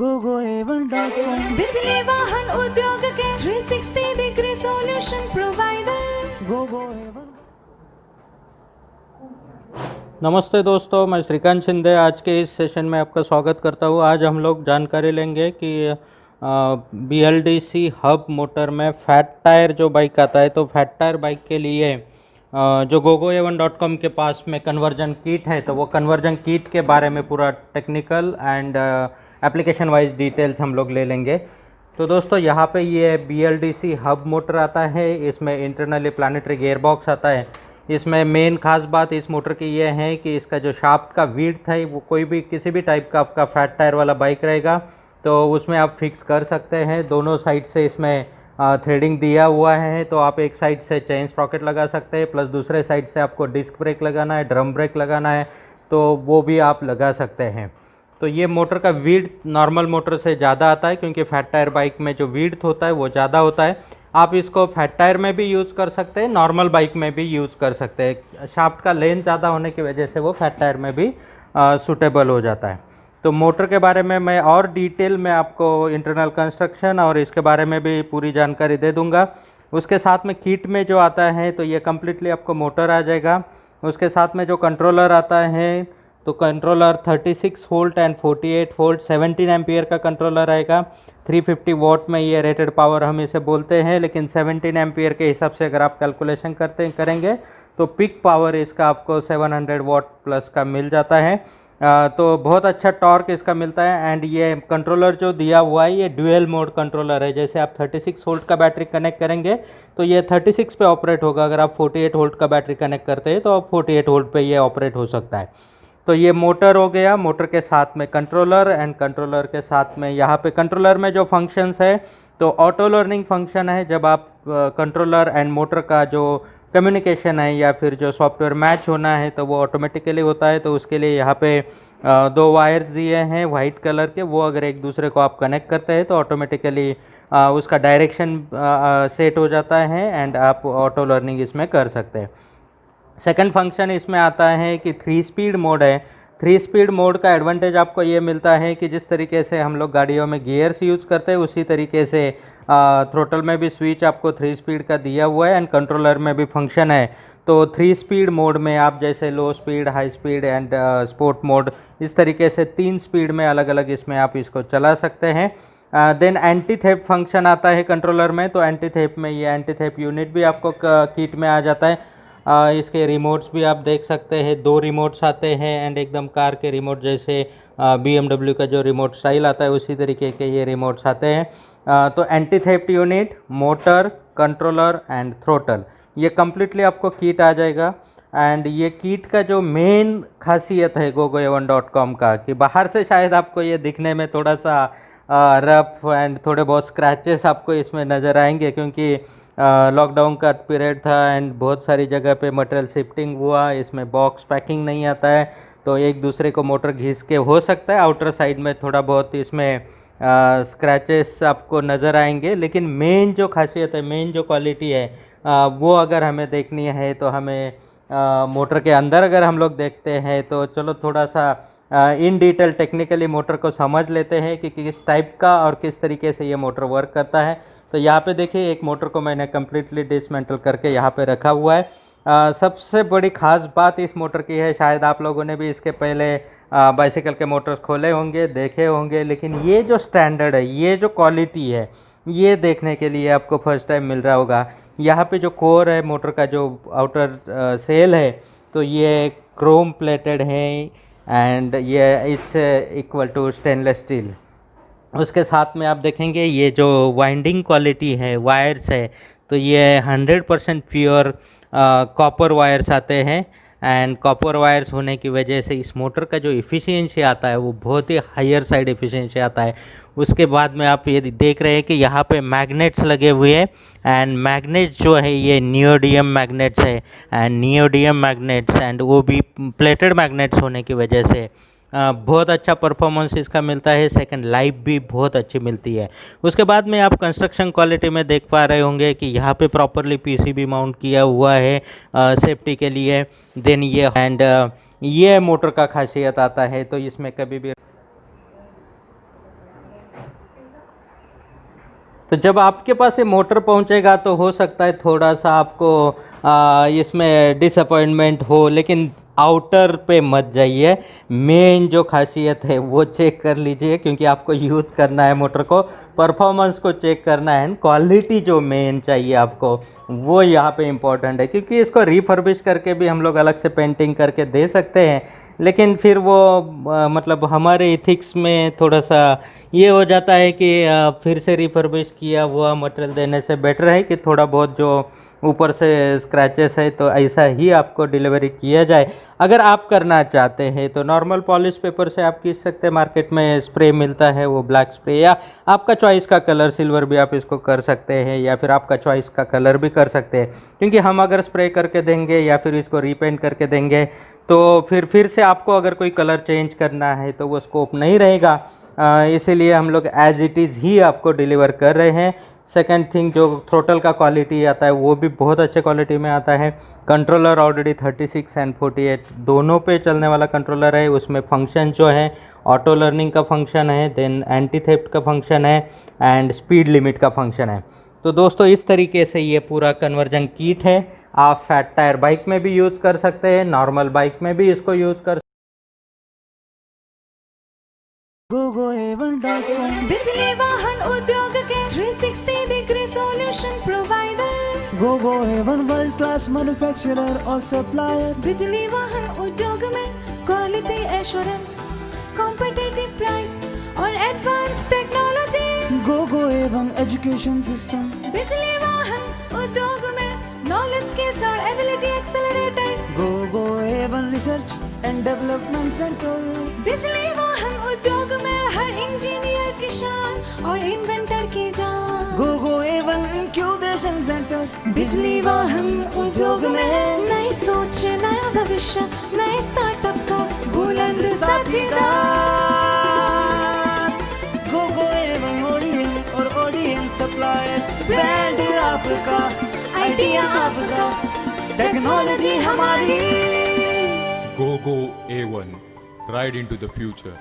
gogoevan.com बिजली वाहन उद्योग के 360 डिग्री सॉल्यूशन प्रोवाइडर gogoevan नमस्ते दोस्तों, मैं श्रीकांत शिंदे आज के इस सेशन में आपका स्वागत करता हूँ। आज हम लोग जानकारी लेंगे कि BLDC हब मोटर में फैट टायर जो बाइक आता है, तो फैट टायर बाइक के लिए जो gogoevan.com के पास में कन्वर्जन किट है, तो वो कन्वर्जन किट के बारे में पूरा technical and application wise details हम लोग ले लेंगे। तो दोस्तों, यहाँ पे ये BLDC हब मोटर आता है। इसमें इंटरनली प्लानिटरी गियर बॉक्स आता है। इसमें मेन खास बात इस मोटर की ये है कि इसका जो शाफ्ट का विड्थ है वो कोई भी किसी भी टाइप का आपका फैट टायर वाला बाइक रहेगा तो उसमें आप फिक्स कर सकते हैं। दोनों साइड से इसमें थ्रेडिंग दिया हुआ है, तो आप एक साइड से चेन स्प्रॉकेट लगा सकते हैं, प्लस दूसरे साइड से आपको डिस्क ब्रेक लगाना है, ड्रम ब्रेक लगाना है, तो वो भी आप लगा सकते हैं। तो ये मोटर का विड्थ नॉर्मल मोटर से ज़्यादा आता है, क्योंकि फैट टायर बाइक में जो विड्थ होता है वो ज़्यादा होता है। आप इसको फैट टायर में भी यूज़ कर सकते हैं, नॉर्मल बाइक में भी यूज़ कर सकते हैं। शाफ्ट का लेंथ ज़्यादा होने की वजह से वो फैट टायर में भी सूटेबल हो जाता है। तो मोटर के बारे में मैं और डिटेल में आपको इंटरनल कंस्ट्रक्शन और इसके बारे में भी पूरी जानकारी दे दूंगा। उसके साथ में किट में जो आता है तो ये कम्प्लीटली आपको मोटर आ जाएगा। उसके साथ में जो कंट्रोलर आता है तो controller 36 volt and 48 volt 17 ampere का कंट्रोलर आएगा। 350 वॉट में ये रेटेड पावर हम इसे बोलते हैं, लेकिन 17 एम्पियर के हिसाब से अगर आप कैलकुलेशन करेंगे तो पिक पावर इसका आपको 700 वॉट प्लस का मिल जाता है। तो बहुत अच्छा टॉर्क इसका मिलता है। एंड ये कंट्रोलर जो दिया हुआ है ये ड्यूअल मोड कंट्रोलर है। जैसे आप 36 वोल्ट का बैटरी कनेक्ट करेंगे तो ये 36 पे ऑपरेट होगा। अगर आप 48 वोल्ट का बैटरी कनेक्ट करते हैं तो आप 48 वोल्ट पे ये ऑपरेट हो सकता है। तो ये मोटर हो गया, मोटर के साथ में कंट्रोलर एंड कंट्रोलर के साथ में यहाँ पे कंट्रोलर में जो फंक्शंस है तो ऑटो लर्निंग फंक्शन है। जब आप कंट्रोलर एंड मोटर का जो कम्युनिकेशन है या फिर जो सॉफ्टवेयर मैच होना है तो वो ऑटोमेटिकली होता है। तो उसके लिए यहाँ पे दो वायर्स दिए हैं वाइट कलर के, वो अगर एक दूसरे को आप कनेक्ट करते हैं तो ऑटोमेटिकली उसका डायरेक्शन सेट हो जाता है एंड आप ऑटो लर्निंग इसमें कर सकते हैं। सेकंड फंक्शन इसमें आता है कि 3 स्पीड मोड है। 3 स्पीड मोड का एडवांटेज आपको ये मिलता है कि जिस तरीके से हम लोग गाड़ियों में गियर्स यूज़ करते हैं उसी तरीके से थ्रोटल में भी स्विच आपको 3 स्पीड का दिया हुआ है एंड कंट्रोलर में भी फंक्शन है। तो 3 स्पीड मोड में आप जैसे लो speed, high speed and sport mode, इस तरीके से 3 स्पीड में अलग अलग इसमें आप इसको चला सकते हैं। देन एंटी थेप फंक्शन आता है कंट्रोलर में। तो एंटी थेप में ये एंटी थेप यूनिट भी आपको किट में आ जाता है। इसके रिमोट्स भी आप देख सकते हैं, 2 रिमोट्स आते हैं एंड एकदम कार के रिमोट जैसे BMW का जो रिमोट स्टाइल आता है उसी तरीके के ये रिमोट्स आते हैं। तो anti theft unit, motor, controller and throttle, ये कम्प्लीटली आपको किट आ जाएगा। एंड ये किट का जो मेन खासियत है gogoevan.com का कि बाहर से शायद आपको ये दिखने में थोड़ा सा रफ एंड थोड़े बहुत स्क्रैचेस आपको इसमें नज़र आएंगे, क्योंकि लॉकडाउन का पीरियड था एंड बहुत सारी जगह पे मटेरियल शिफ्टिंग हुआ। इसमें बॉक्स पैकिंग नहीं आता है तो एक दूसरे को मोटर घिस के हो सकता है आउटर साइड में थोड़ा बहुत इसमें स्क्रैचेस आपको नज़र आएंगे। लेकिन मेन जो खासियत है, मेन जो क्वालिटी है वो अगर हमें देखनी है तो हमें मोटर के अंदर अगर हम लोग देखते हैं तो चलो थोड़ा सा इन डिटेल टेक्निकली मोटर को समझ लेते हैं कि किस टाइप का और किस तरीके से ये मोटर वर्क करता है। तो यहाँ पे देखिए एक मोटर को मैंने कम्प्लीटली डिसमेंटल करके यहाँ पे रखा हुआ है। सबसे बड़ी ख़ास बात इस मोटर की है, शायद आप लोगों ने भी इसके पहले बाइसिकल के मोटर्स खोले होंगे, देखे होंगे, लेकिन ये जो स्टैंडर्ड है, ये जो क्वालिटी है, ये देखने के लिए आपको फर्स्ट टाइम मिल रहा होगा। यहाँ पे जो कोर है मोटर का, जो आउटर सेल है, तो ये क्रोम प्लेटेड है एंड ये it's equal to stainless steel. उसके साथ में आप देखेंगे ये जो वाइंडिंग क्वालिटी है, वायर्स है, तो ये 100% प्योर कॉपर वायर्स आते हैं। एंड कॉपर वायर्स होने की वजह से इस मोटर का जो इफ़िशियंसी आता है वो बहुत ही हायर साइड इफ़िशियंसी आता है। उसके बाद में आप ये देख रहे हैं कि यहाँ पे मैग्नेट्स लगे हुए हैं एंड मैग्नेट्स जो है ये नियोडियम मैग्नेट्स है एंड नियोडियम मैग्नेट्स एंड वो भी प्लेटेड मैग्नेट्स होने की वजह से बहुत अच्छा परफॉर्मेंस इसका मिलता है। सेकंड लाइफ भी बहुत अच्छी मिलती है। उसके बाद में आप कंस्ट्रक्शन क्वालिटी में देख पा रहे होंगे कि यहाँ पे प्रॉपरली PCB माउंट किया हुआ है सेफ्टी के लिए। देन ये एंड ये मोटर का खासियत आता है, तो इसमें कभी भी तो जब आपके पास ये मोटर पहुंचेगा तो हो सकता है थोड़ा सा आपको इसमें डिसअपॉइंटमेंट हो, लेकिन आउटर पे मत जाइए। मेन जो खासियत है वो चेक कर लीजिए, क्योंकि आपको यूज़ करना है मोटर को, परफॉर्मेंस को चेक करना है, क्वालिटी जो मेन चाहिए आपको वो यहाँ पे इम्पोर्टेंट है। क्योंकि इसको रिफर्बिश करके भी हम लोग अलग से पेंटिंग करके दे सकते हैं, लेकिन फिर वो मतलब हमारे इथिक्स में थोड़ा सा ये हो जाता है कि फिर से रिफर्बिश किया हुआ मटेरियल देने से बेटर है कि थोड़ा बहुत जो ऊपर से स्क्रैचेस है तो ऐसा ही आपको डिलीवरी किया जाए। अगर आप करना चाहते हैं तो नॉर्मल पॉलिश पेपर से आप खींच सकते हैं, मार्केट में स्प्रे मिलता है वो ब्लैक स्प्रे, या आपका चॉइस का कलर सिल्वर भी आप इसको कर सकते हैं, या फिर आपका चॉइस का कलर भी कर सकते हैं। क्योंकि हम अगर स्प्रे करके देंगे या फिर इसको रीपेंट करके देंगे तो फिर से आपको अगर कोई कलर चेंज करना है तो वो स्कोप नहीं रहेगा, इसीलिए हम लोग एज इट इज़ ही आपको डिलीवर कर रहे हैं। सेकंड थिंग, जो थ्रोटल का क्वालिटी आता है वो भी बहुत अच्छे क्वालिटी में आता है। कंट्रोलर ऑलरेडी 36 एंड 48 दोनों पे चलने वाला कंट्रोलर है। उसमें फंक्शन जो है ऑटो लर्निंग का फंक्शन है, देन एंटी थेफ्ट का फंक्शन है एंड स्पीड लिमिट का फंक्शन है। तो दोस्तों इस तरीके से ये पूरा कन्वर्जन किट है। आप फैट टायर बाइक में भी यूज़ कर सकते हैं, नॉर्मल बाइक में भी इसको यूज़ कर gogoa1.com बिजली वाहन उद्योग के 360 degree solution provider. Gogo A1 world class manufacturer और supplier। बिजली वाहन उद्योग में क्वालिटी एश्योरेंस, कॉम्पिटिटिव प्राइस और advance technology. Gogo A1 education system। बिजली वाहन उद्योग में नॉलेज, स्किल्स और ability accelerator. Gogo A1 research and development center। बिजली वाहन उद्योग में हर इंजीनियर की शान और इन्वेंटर की जान। Gogo A1 incubation center। बिजली वाहन उद्योग में नई सोच, नया भविष्य, नए स्टार्टअप का बुलंद साथीदार। Gogo A1 ODM और ODM supplier। ब्रांड आपका, आइडिया आपका, टेक्नोलॉजी हमारी। GoGo A1. Ride into the future.